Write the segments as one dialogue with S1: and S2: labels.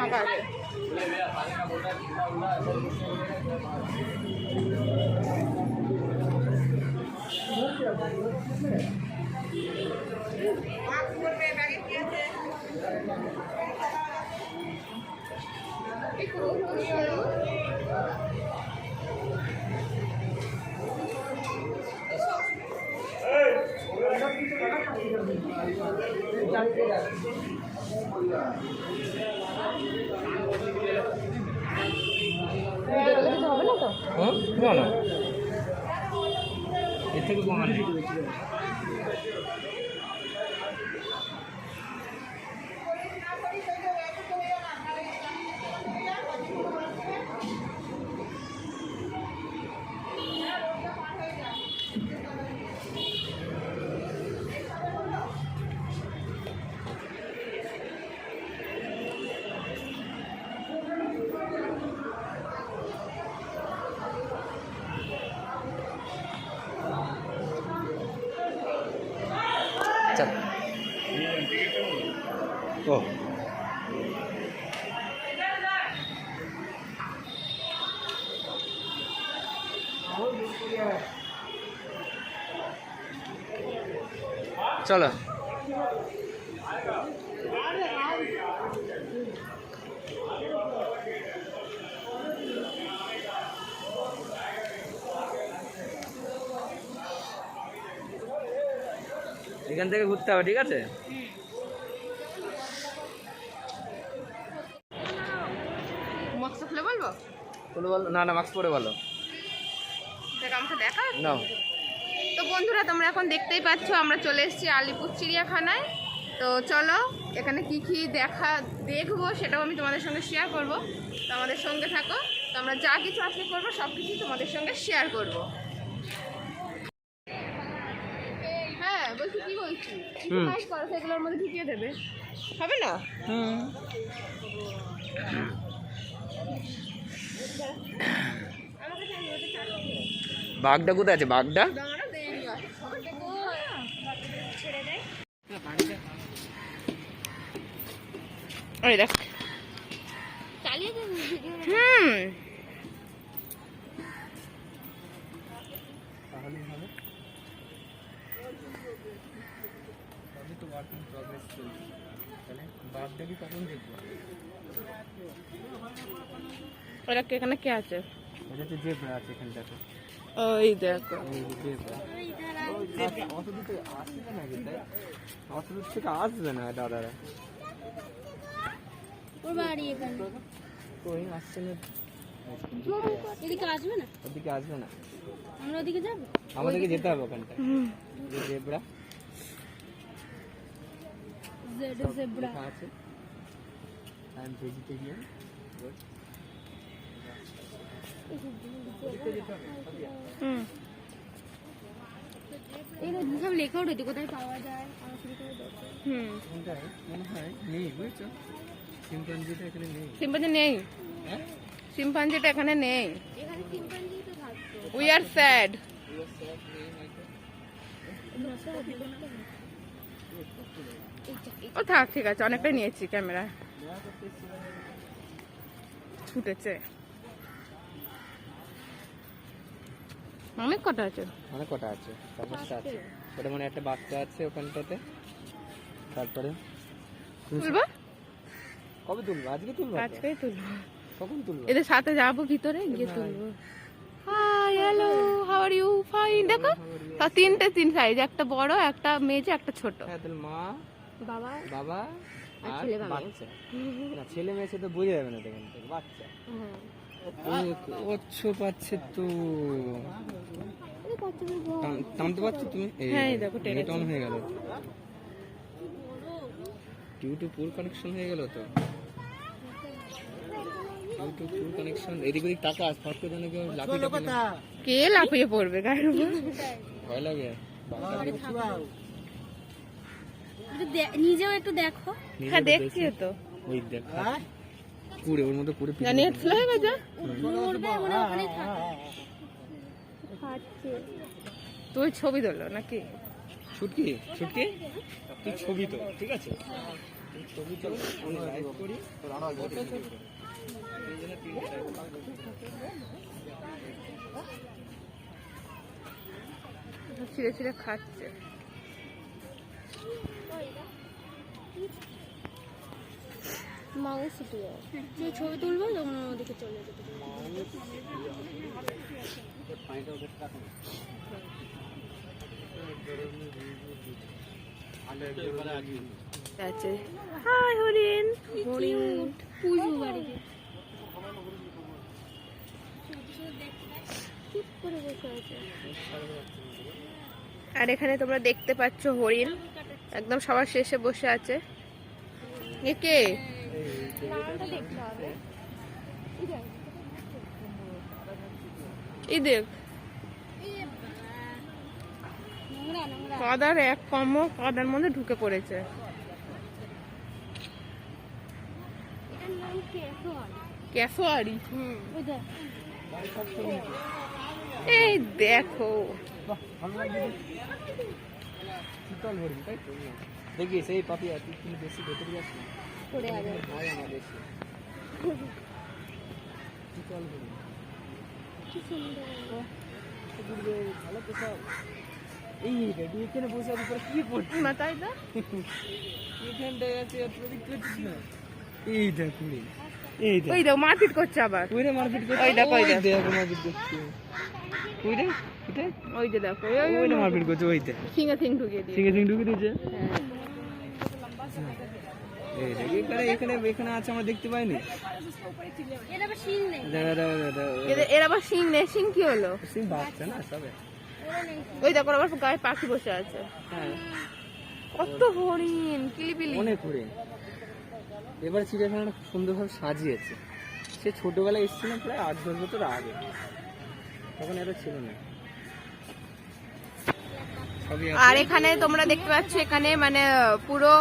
S1: ফাঁকা আছে। হবে না তো?
S2: না না, এর থেকে কমার নেই। ও চলো এখান থেকে ঘুরতে হবে, ঠিক আছে?
S1: মাস্ক খুলে বলবো?
S2: খুলে বলো। না না, মাস্ক পরে বলো।
S1: আমাকে দেখা
S2: না।
S1: তো বন্ধুরা, তোমরা এখন দেখতেই পাচ্ছ আমরা চলে এসেছি আলিপুর চিড়িয়াখানায়। তো চলো এখানে কি কি দেখবো সেটাও আমি তোমাদের সঙ্গে শেয়ার করব। তো আমাদের সঙ্গে থাকো। তো আমরা যা কিছু আজকে করবো সব কিছুই তোমাদের সঙ্গে শেয়ার করব। হ্যাঁ বলছি, কি বলছি, করো সেগুলোর মধ্যে ঢুকিয়ে দেবে, হবে না?
S2: বাঘটা কোথায় আছে? বাঘটা
S1: দেখ। এখানে কে আছে?
S2: জেব্রা আছে এখানটাতে।
S1: ওই দেখো,
S2: অত দূর থেকে আসবে না দাদারা। কই আসছে না?
S3: এদিকে আসবে না,
S2: ওদিকে আসবে না,
S3: আমরা ওদিকে যাবো।
S2: আমাদেরকে যেতে হবে ওখানটা। জেব্রা
S3: জেব্রা
S2: আছে। I am vegetarian.
S3: সব লেখাও রয়েছে কোথায় পাওয়া যায়।
S2: মনে হয় নেই, বুঝছো? শিম্পাঞ্জিটা এখানে নেই।
S1: সিম্পাঞ্জি নেই, সিম্পাঞ্জিটা এখানে নেই।
S3: এখানে চিম্পাঞ্জি তো থাকতো।
S1: We are sad. ও থাক, ঠিক আছে, অনেকটাই নিয়েছি ক্যামেরা। ছুটেছে অনেক কটা আছে,
S2: অনেক কটা আছে, 5-6টা আছে। ওটা মানে একটা বাচ্চা আছে ওখানটাতে। তারপরে
S1: তুলবো?
S2: কবে তুলবো? আজকে তুলবো?
S1: আজকেই তুলবো।
S2: কখন তুলবো?
S1: এদের সাথে যাবো ভিতরে গিয়ে তুলবো। Hi, hello, how are you? Fine. দেখো তা তিন সাইজ, একটা বড়, একটা মেজে, একটা ছোট।
S2: হ্যাঁ, তাহলে মা,
S1: বাবা,
S2: বাবা
S1: আর
S2: আর
S1: ছেলে, বাবা।
S2: বাচ্চা। না, ছেলে মেয়ে সে তো বোঝা যাবে না এখান থেকে। বাচ্চা ওচ্ছো পাচ্ছে তো। টানতে পারছো তুমি?
S1: হ্যাঁ, দেখো টেনে
S2: নেট অন হয়ে গেল, ইউটিউব ফুল কানেকশন হয়ে গেল তো। ইউটিউব ফুল কানেকশন। এদিক ওদিক টাকা ফট করে যেন কেউ লাফিয়ে টাফিয়ে।
S1: কে লাফিয়ে পড়বে গায়ের উপর?
S2: ভয় লাগে।
S3: নিজেও একটু দেখো।
S1: হ্যাঁ দেখছি তো।
S2: ওই দেখ পুরে ওর মধ্যে পুরে
S1: নেট স্লো হয়ে গেছে।
S3: মরবে মনে ওখানেই থাকে। খাচ্ছে।
S1: তুই ছবি তোলো নাকি?
S2: ছুটকি ছুটকি তুই ছবি তো, ঠিক আছে? ছবি চলো আমি লাইভ করি এই জন্য 3টে
S1: ছিঁড়ে ছিঁড়ে খাচ্ছে।
S3: মাউস ছুটে যায়, যে ছবি তুলবো তখন ওদিকে চলে যেতে
S1: আছে। হাই হরিণ, হরিণ
S3: পুজো বাড়িতে চুপ করে বসে আছে।
S1: আর এখানে তোমরা দেখতে পাচ্ছ হরিণ একদম সবার শেষে বসে আছে। এ কে? এই দেখ
S3: নোংরা নোংরা।
S1: কাদার এক কম কাদার মধ্যে ঢুকে পড়েছে।
S3: এটার নাম কেশর।
S1: ক্যাফোয়ারি।
S3: ওই দেখ
S1: এই দেখো
S2: শীতল হরিণ তাই তো দেখি সেই পাপি আর তুই বেশি ভেতরে যাস না
S3: পড়ে যাবে।
S2: ভয় আমার বেশি শীতল হরিণ
S3: কি সুন্দর।
S2: ভালো তো সব এই রেডি এখানে বসে আছে তোর কি পড়ছিস
S1: না তাই তো।
S2: এখানটায় আছে আর তুই দেখছিস না এই দেখ হরিণ এই দেখ
S1: ওই দেখো মারপিট করছে আবার।
S2: ওইরে মারপিট করছে
S1: ওই দেখ, ওই দেখ।
S2: দেখ মারপিট করছে ওইরে এটা
S1: ওই যে দেখো
S2: ওইরে মারপিট করছে ওই দেখ
S1: সিং ঢুকিয়ে দিয়ে।
S2: সিং ঢুকে দিয়েছে এই দেখ এখানে এখানে আছে আমরা দেখতে পাইনি
S3: এর আবার শিং নেই।
S1: এর আবার সিং নেই। সিং কি হলো?
S2: সিং বাচ্চা না সবে
S3: ওরা নেই।
S1: ওই দেখো আবার গায়ে পাখি বসে আছে।
S2: হ্যাঁ
S1: কত হরিণ কিলিপিলি।
S2: অনেক হরিণ এবার চিড়িয়াখানাটা খুব সুন্দরভাবে সাজিয়েছে সে ছোটবেলায় এসেছিলাম প্রায় 8-10 বছর আগে তখন এত ছিল না সবই
S1: আর এখানে তোমরা দেখতে পাচ্ছ এখানে মানে পুরো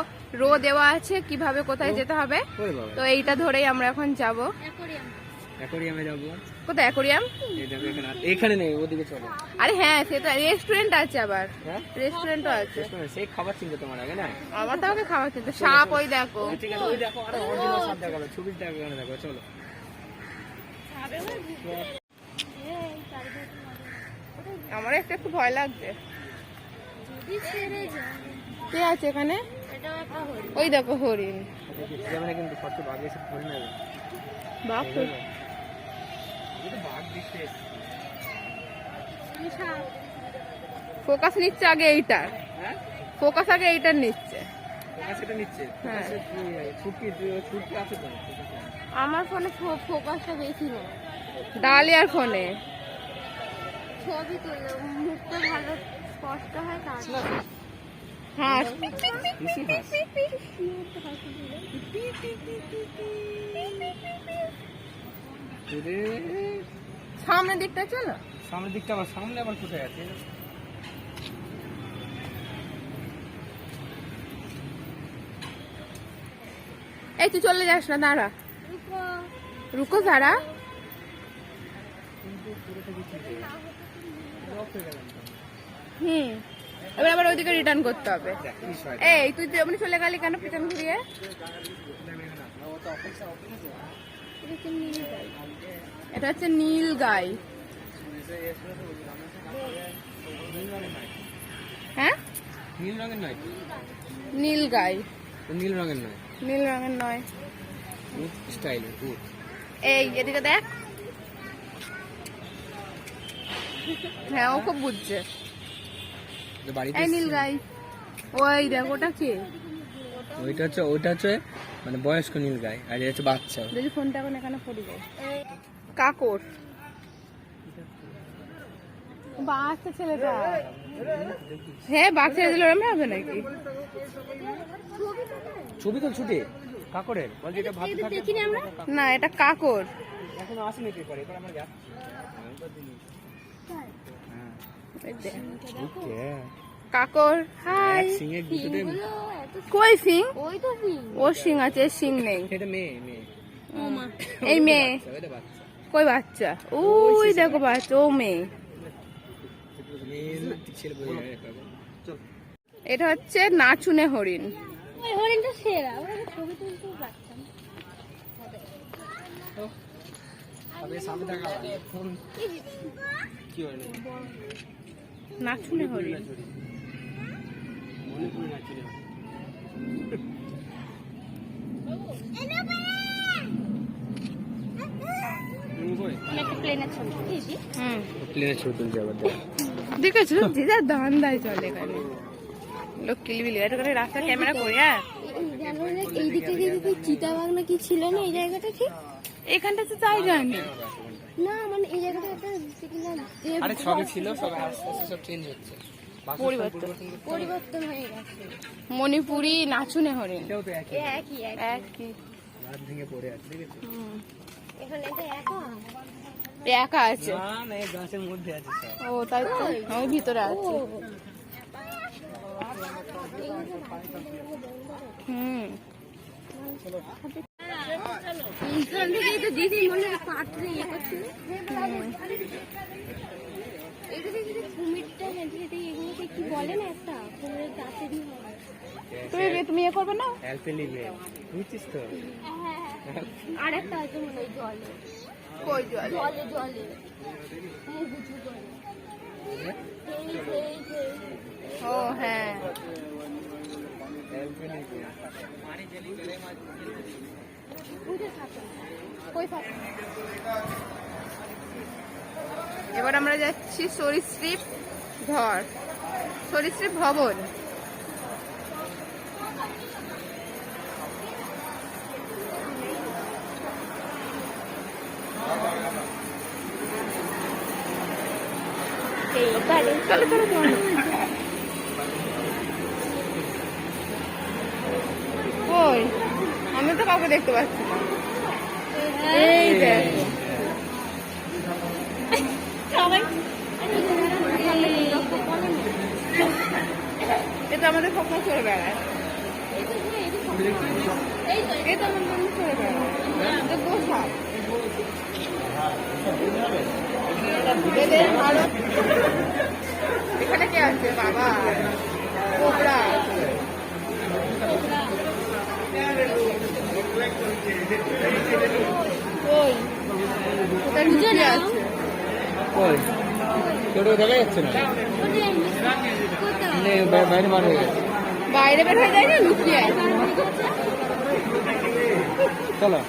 S1: রো দেওয়া আছে কিভাবে কোথায় যেতে হবে।
S2: ওরে বাবা
S1: তো এইটা ধরেই আমরা এখন যাব।
S3: অ্যাকোরিয়াম।
S2: অ্যাকোরিয়ামে যাবো
S1: কোথায় অ্যাকোরিয়াম?
S2: এই দেখো এখানে এখানে নেই ওদিকে চলো
S1: আরে হ্যাঁ সেটা রেস্টুরেন্ট আছে আবার।
S2: হ্যাঁ
S1: রেস্টুরেন্টও আছে।
S2: সেই খাবার চিনতে তোমার আগে না
S1: আবার তো আমাকে খাওয়া কিন্তু সাপ ওই দেখো।
S2: ঠিক আছে ওই দেখো আরে অরিজিনাল সাপ দেখালো ছবির টাকা এখানে দেখো চলো
S1: আমার একটু ভয় লাগছে।
S3: যদি ছেড়ে যায়।
S1: কে আছে এখানে?
S3: এটাও একটা হরিণ।
S1: ওই দেখো হরিণ।
S2: চিড়িয়াখানা কিন্তু সত্যি বাঘ এসে ধরে নেবে
S1: বাপ
S2: এটা বাঘ দিচ্ছে
S1: ফোকাস নিচ্ছে আগে এইটার।
S2: হ্যাঁ
S1: ফোকাস আগে এইটার নিচ্ছে।
S2: ওরা সেটা নিচ্ছে
S1: হ্যাঁ।
S2: ছুটকি আছে তো
S1: আমার ফোনে ফোকাসটা বেশি নেই। ডালিয়ার ফোনে
S3: ছবি তুললে মুখটা ভালো স্পষ্ট হয় তার।
S1: হ্যাঁ
S2: বেশি হাস
S1: সামনের দিকটা চলো।
S2: সামনের দিকটা আবার সামনে আবার কোথায় আছে
S1: এই তুই চলে যাস না, দাঁড়া।
S3: রুকো।
S1: রুকো দাঁড়া। এবার আবার ওইদিকে রিটার্ন করতে হবে। এই তুই এমনি চলে গেলি কেন পিছন ঘুরিয়ে? এটা হচ্ছে নীল গাই। হ্যাঁ
S2: নীল রঙের নয়
S1: নীল গাই।
S2: নীল রঙের নয়
S1: নীল রঙের নয়।
S2: স্টাইলের গুড
S1: এই এদিকে দেখ। হ্যাঁ ও খুব বুঝছে।
S2: বাড়িতে
S1: এই নীল গাই। ওই দেখ ওটা কে?
S2: ওইটা হচ্ছে মানে বয়স্ক নীল গাই আর এটা হচ্ছে বাচ্চা
S1: দেখি ফোনটা এখন এখানে পড়ে যায়। কাকর বাচ্চা ছেলেটা। হ্যাঁ বাচ্চা দিলে ওরম হবে নাকি?
S2: ছবি তো ছুটে কাকরের বলছি এটা ভাত থাকে
S3: দেখিনি আমরা।
S1: না এটা কাকর।
S2: এখনো আসেনি পেপার এবার আমরা যাচ্ছি
S1: এই দেখ।
S2: ওকে
S1: কাকর হাই।
S2: সিং এর গুছোতে
S3: এগুলো এত
S1: কই সিং?
S3: ওই তো সিং।
S1: ও সিং আছে, এর সিং নেই।
S2: এটা মেয়ে
S3: ও মা।
S1: এই মেয়ে।
S2: এটা বাচ্চা
S1: কই বাচ্চা? ওই দেখো বাচ্চা, ও মেয়ে।
S2: মেয়ে ছেলে বলে চল
S1: এটা হচ্ছে নাচুনে হরিণ।
S3: ওই হরিণটা সেরা। ওরা ছবি তুলতেও পারতাম।
S2: আবে সামনে দেখা ফোন কি হলো
S1: নাচুনে হরিণ।
S2: মণিপুরি নাচুনে
S3: আমি একটা প্লেনের ছবি তুলেছি।
S2: প্লেনের ছবি তুলছে আবার
S1: দেখেছো যে যা দান দেয় চলে এখানে লোক কিলবিলি এটা করে রাস্তা ক্যামেরা করে আর
S3: এই দিকে কি চিতাবাঘ না কি ছিল না এই জায়গাটা ঠিক?
S1: এখানটা তো জায়গা নেই।
S3: না মানে এই জায়গাটা একটা কিনা
S2: আরে সবই ছিল সব আস্তে আস্তে সব চেঞ্জ হচ্ছে
S3: পরিবর্তন হয়ে গেছে।
S1: মণিপুরি নাচুনে হরিণ
S2: এটাও তো একই
S3: একই
S1: একই।
S2: রাত ভেঙে পড়ে আছে দেখেছো
S3: এখানে এটা একা
S1: একা আছে।
S2: না না এই গাছের মধ্যে আছে সব
S1: ও তাই তো আমি ভিতরে আছি। হুম
S3: এইখান থেকেই তো দিদি মনে হয় পাত্রে ইয়ে করছিল। এটা দেখি কুমিরটা হেঁটে এগুলোকে কি বলে না একটা কুমিরের গাছেরই হয়।
S1: তুমি ইয়ে করবে না?
S2: অ্যালপেলিবে বুঝছিস তো
S3: আর একটা আছে মনে হয় জলে
S1: কই জল?
S3: জলে জলে মুখ উঁচু করে
S1: ও হ্যাঁ
S3: কই থাকে।
S1: এবার আমরা যাচ্ছি সরীসৃপ ঘর, সরীসৃপ ভবন। চলো চলো চলো। কই আমি তো কাউকে দেখতে পাচ্ছি না। এই দেখো এটা আমাদের কখন চলে বেড়ায়। এটা আমার মনে চলে বেড়ায় এটা গোসাপ। এদের ভারত এখানে কে আছে বাবা? কোবরা ওই ওটা নিচে আছে।
S2: কই কেউ দেখা যাচ্ছে না মানে বাইরে বার হয়ে গেছে
S1: বাইরে বের হয়ে যায় না লুকিয়ে আছে।
S2: চলো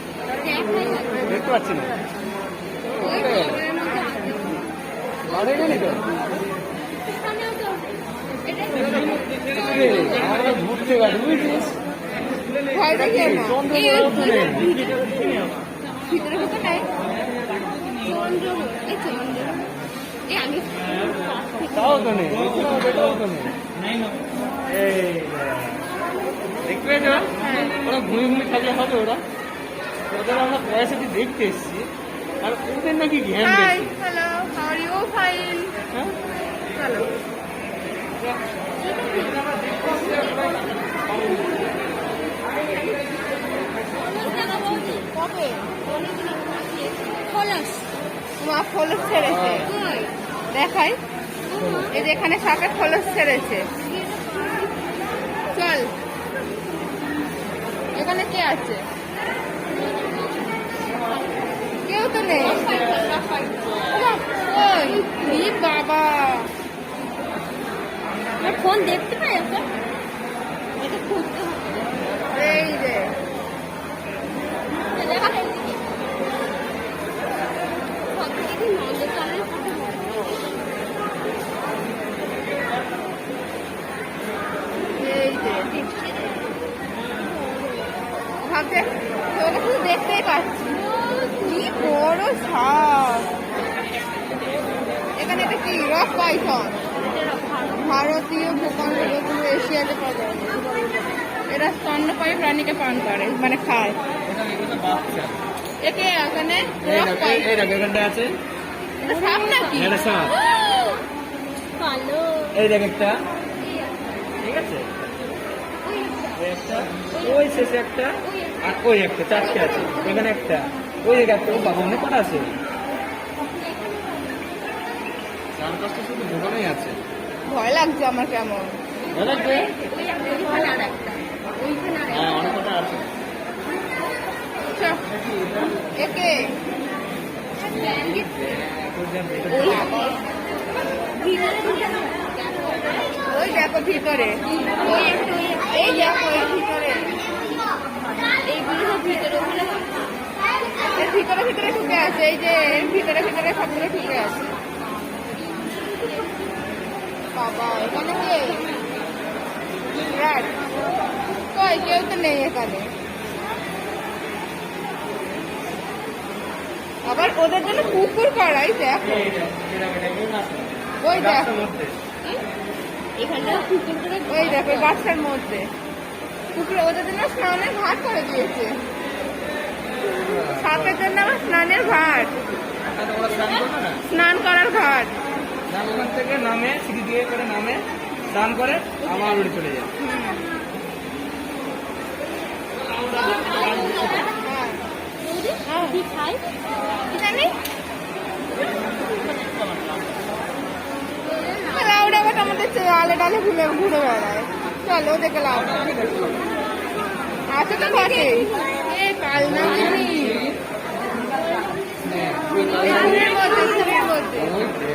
S2: দেখতে পাচ্ছি না বার হয়ে গেলি তো আমরা ঘুরতে গেছি বুঝছিস
S1: ভয় দেখিয়ে না
S2: চন্দ্র
S1: ভিতরে ঢুকে নাই চন্দ্র এই চন্দ্র এই আমি
S2: তাও তো নেই তাও তো নেই এই দেখতে পেয়েছো ওরা ঘুমিয়ে ঘুমিয়ে থাকলে হবে ওরা ওদের আমরা পয়সাটি দেখতে এসেছি আর ওদের নাকি জ্ঞান
S1: হাই
S2: বেশি
S1: hello how are you? Fine.
S2: হ্যাঁ
S1: চলো কবে
S3: খোলস
S1: মা খোলস ছেড়েছে দেখাই। এই যে এখানে সাপে খোলস ছেড়েছে। চল এখানে কে আছে? কেউ তো নেই। ওই ই বাবা
S3: ফোন দেখতে পাই ওটা এটা খুলতে হবে।
S1: এই যে
S3: দেখা এদিকে সব থেকে নন্দকানের ফটো
S1: এই যে ভাবছে তোকে শুধু দেখতেই পাচ্ছি কি বড় সাপ। এখানে একটা কি রক পাইথন ভারতীয় ভূখণ্ড দক্ষিণ এশিয়াতে পাওয়া যায়। এরা স্তন্যপায়ী প্রাণীকে পান করে মানে খায়। একে এখানে রক পাইথন।
S2: এই দেখ এখানটা আছে
S1: এটা সাপ নাকি?
S2: এটা সাপ
S3: কালো
S2: এই দেখ একটা ঠিক আছে এই একটা ওই শেষে একটা আর ওই একটা চারটে আছে এখানে একটা ওই জায়গা একটা ও বাবা অনেক কটা আছে চার পাঁচটা শুধু দোকানেই আছে
S1: ভয় লাগছে আমার কেমন।
S2: ভালো লাগবে
S3: ওইখানে আর একটা ওইখানে আর
S2: হ্যাঁ অনেক কটা আছে
S1: চল একে ওই দেখো ভিতরে এই দেখো এই ভিতরে
S3: এইগুলো সব ভিতরে ওখানে
S1: এর ভিতরে ভিতরে ঢুকে আছে এই যে এর ভিতরে ভিতরে সবগুলো ঢুকে আছে বাবা এখানে কে বিরাট কই কেউ তো নেই এখানে আবার ওদের জন্য পুকুর করাই দেখো ওই দেখো
S3: এখানটা পুকুর করে
S1: ওই দেখো এই গাছটার মধ্যে পুকুরে ওদের জন্য স্নানের ঘাট করে দিয়েছে সাপের জন্য আবার স্নানের ঘাট
S2: তোমরা স্নান করবে না
S1: স্নান করার ঘাট
S2: না ওখান থেকে নামে সিঁড়ি দিয়ে করে নামে স্নান করে আমার বাড়ি চলে যায়
S1: হ্যাঁ
S3: কি খাই
S1: কি জানি লাউডা আবার আমাদের আলে ডালে ঘুরে ঘুরে বেড়ায় চলো দেখে লাউ আছে তো পাশে এই কালনা ঘুমের মধ্যে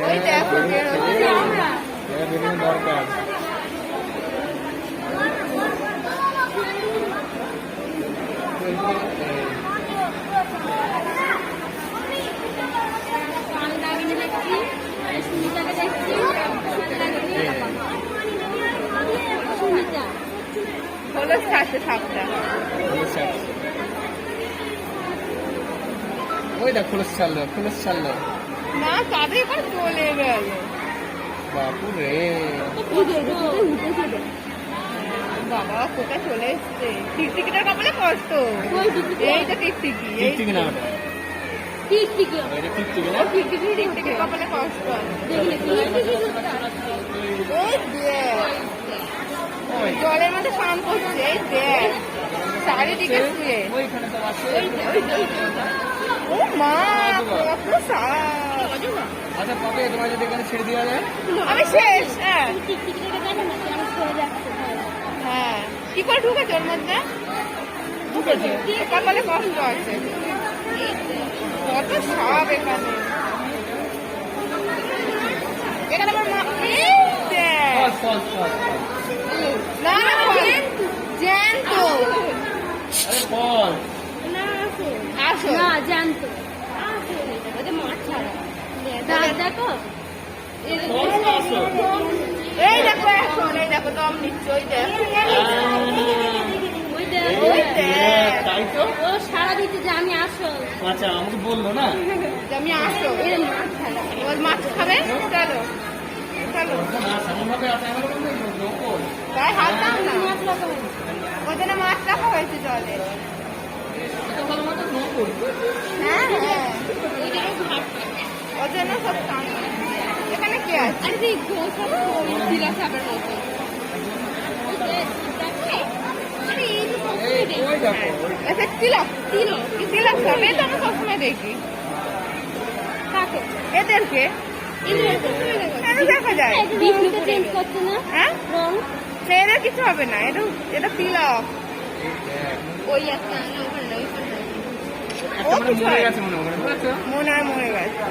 S1: ওই দেখো বেরোচ্ছে
S2: দরকার
S3: কান লাগিয়ে দেখছি সুমিতাকে দেখছি সুমিতা
S1: হলো সাথে সাপটা
S2: ওই দেখ খুলস ছাড়লো
S1: না তাদের এবার চলে গেল
S2: বাপুরে
S1: বাবা কোথায় চলে এসছে টিকটিকিটার কপালে কষ্ট এইটা টিকটিকি এই
S2: টিকটিকি না ওটা
S3: টিকটিকি
S2: এটা টিকটিকি না
S1: টিকটিকির কপালে কষ্ট এই দেখ জলের মধ্যে স্নান করছে এই দেখ চারিদিকে শুয়ে
S2: ওইখানে তো আছে
S1: ও মা কত সাপ
S2: আচ্ছা কবে তোমার যদি এখানে ছেড়ে দেওয়া যায়
S1: আমি শেষ হ্যাঁ
S3: টিকটিকিটাকে দেখো না কেমন সরে যাচ্ছে
S1: হ্যাঁ কি করে ঢুকেছে ওর মধ্যে ঢুকেছে কপালে কষ্ট আছে কত সাপ এখানে এখানে আমার মা এই দেখ।
S2: ফল
S1: না না জ্যান্ত
S2: আরে ফল
S3: না আসো
S1: আসো
S3: না জানতো ওদের মাছ ছাড়া দেখো
S1: এই দেখো এখন এই দেখো দম নিচ্ছে ওই দেখো
S3: ওই দেখ
S1: ওই দেখ
S2: তাই তো
S3: ও সারা দিতে যে আমি আসো
S2: আচ্ছা আমাকে বললো না
S1: যে আমি আসো
S3: এর মাছ ছাড়া
S1: ওর মাছ খাবে চলো চলো
S2: এমন ভাবে আছে আমার লোকল
S1: গায়ে হাত দাও না
S3: মাছ রাখা হয়েছে
S1: ওর জন্য মাছ রাখা হয়েছে জলে
S2: এটা ভালো মতো লোকল
S1: হ্যাঁ হ্যাঁ
S3: ওইটারও ঘাট
S1: ওর জন্য সব কাম এখানে কে আছে
S3: আরে তুই গোস হবে জিরা খাবার মতো আরে এই তো
S2: ওই দেখো
S1: আচ্ছা তিলক তিলক খাবে তো আমরা সবসময় দেখি
S3: কাকে
S1: এদেরকে কেন দেখা যায়
S3: বিষ্ণুকে চেঞ্জ করছে না
S1: হ্যাঁ
S3: রং
S1: না, এদের কিছু হবে না এটা এটা তিলক
S3: ওই একটা না ওখানে
S1: ও
S2: একটা
S1: কিছু
S2: মরে
S1: হয়
S2: গেছে মনে হয় বুঝেছো
S1: মনে হয় মরে গেছে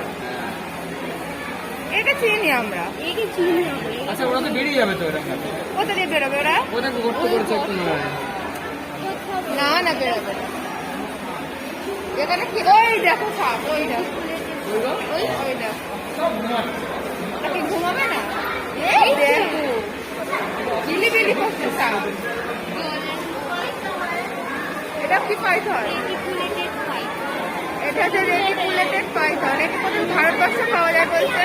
S1: এটা চিনি আমরা
S3: একে চিনি হবে
S2: আচ্ছা ওরা তো বেরিয়ে যাবে তো এরকম
S1: কোথা দিয়ে বেরোবে ওরা
S2: ওদের গর্ত করেছে একটু মনে হয়
S1: না না বেরোবে না এখানে কি ওই দেখো সাপ ওই দেখো ওই ওই দেখো
S2: সব ঘুমাচ্ছে
S1: ওটা কি ঘুমাবে না এই দেখো বিলি করছে সাপ এটা কি পাইথন এটা হচ্ছে রেটিকুলেটেড পাইথন এটা কোথাও ভারতবর্ষে পাওয়া যায় বলছে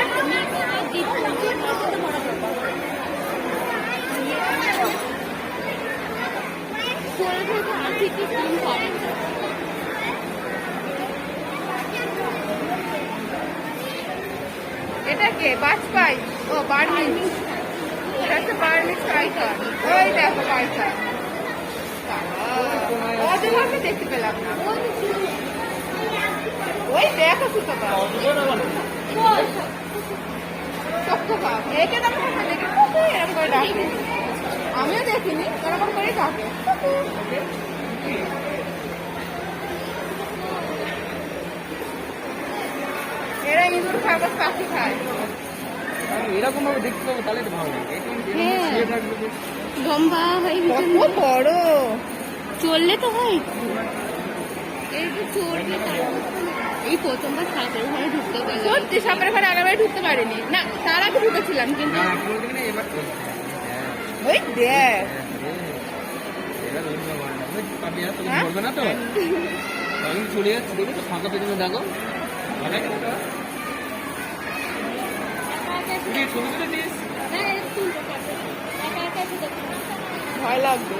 S1: এটা কে বাজপাই ও বার্মিজ এটা হচ্ছে বার্মিজ পাইথন ওই দেখো পাইথন ওদের ভাবে দেখতে পেলাম না ওই দেখো সুতপা চক্কপা একে তো আমরা দেখি এরকম করে ডাকে আমিও দেখিনি এরকম করেই ডাকে এরা ইঁদুর খাবার পাখি খায়।
S2: এরকম ভাবে দেখতে পাবো তাহলে তো ভালো লাগে।
S3: হ্যাঁ।
S2: শুয়ে থাকলে তো
S3: লম্বা হয়ে গেছে।
S1: কত বড়!
S3: চললে তো হয় একটু। এই তো চললে এই প্রথমবার সাপের ঘরে ঢুকতে পারলাম।
S1: সত্যি সাপের ঘরে আগেরবার ঢুকতে পারিনি, না তার আগে ঢুকেছিলাম কিন্তু
S2: না এখন থেকে না এবার
S1: ওই দেখ
S2: এবার অন্য মানে পাবি না তুমি
S1: হ্যাঁ?
S2: বলবে না তো আমি চলে যাচ্ছি দেখো তো ফাঁকা পেছনে দেখো ভালো করে তো তুই ছবি তুলে দিস
S3: হ্যাঁ, এটা তুলতে পারবে। একা একা এসে দেখো।
S1: ভয় লাগবে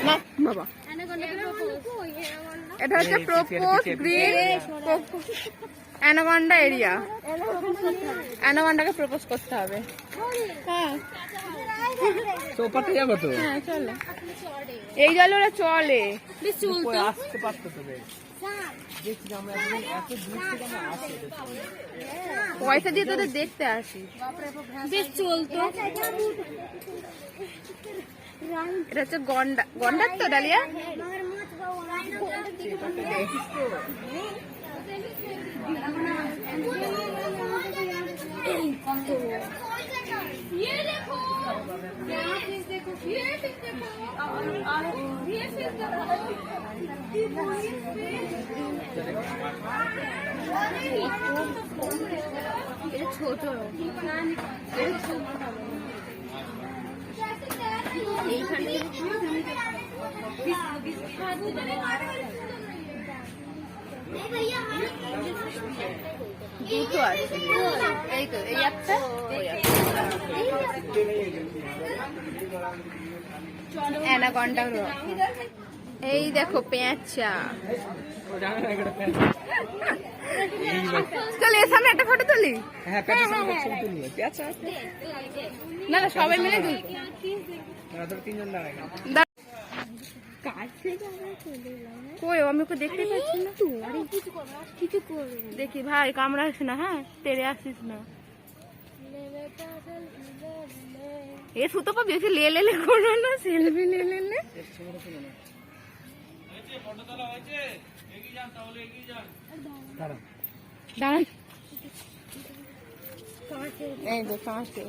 S1: না বাবা। এটা হচ্ছে প্রপোজ গ্রিন অ্যানাকন্ডা এরিয়া। অ্যানাকন্ডাকে প্রপোজ করতে হবে। হ্যাঁ
S2: তো পাতে যাবো তো
S1: হ্যাঁ চলো। এই জলে ওরা চলে।
S3: বেশ চলতো।
S2: ওই আসতে পারতো তো দেখছি আমরা একদম এত দূর থেকে আমরা আসি
S1: পয়সা দিয়ে তোদের দেখতে আসি।
S3: বেশ চলতো।
S1: এটা হচ্ছে গন্ডা, গন্ডার তো ডালিয়া।
S3: ছোট
S1: দুটো আছে, এই তো এই একটা ওই একটা। অ্যানাকন্ডা এই দেখো পেঁচা। চল এর সামনে একটা ফটো তুলি।
S2: হ্যাঁ প্যাচা সঙ্গে ছবি তুলি প্যাচা
S1: না না সবাই মিলে তুলি।
S2: আমরা তো তিনজন দাঁড়াই
S1: কই আমি ওকে দেখতে পাচ্ছি না।
S3: কিছু করবে
S1: দেখি ভাই কামড়াস না, হ্যাঁ তেরে আসিস না। এ সুতো পা বেশি লে লে করো না, সেলফি লে লে লে। দাঁড়ান এই তো কাঁচে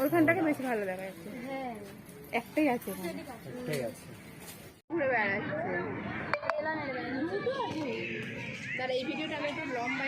S1: ওইখানটাকে বেশি ভালো দেখা যাচ্ছে। একটাই আছে ওখানে। ঘুরে বেড়াচ্ছে। তার এই ভিডিওটা আমি একটু লম্বা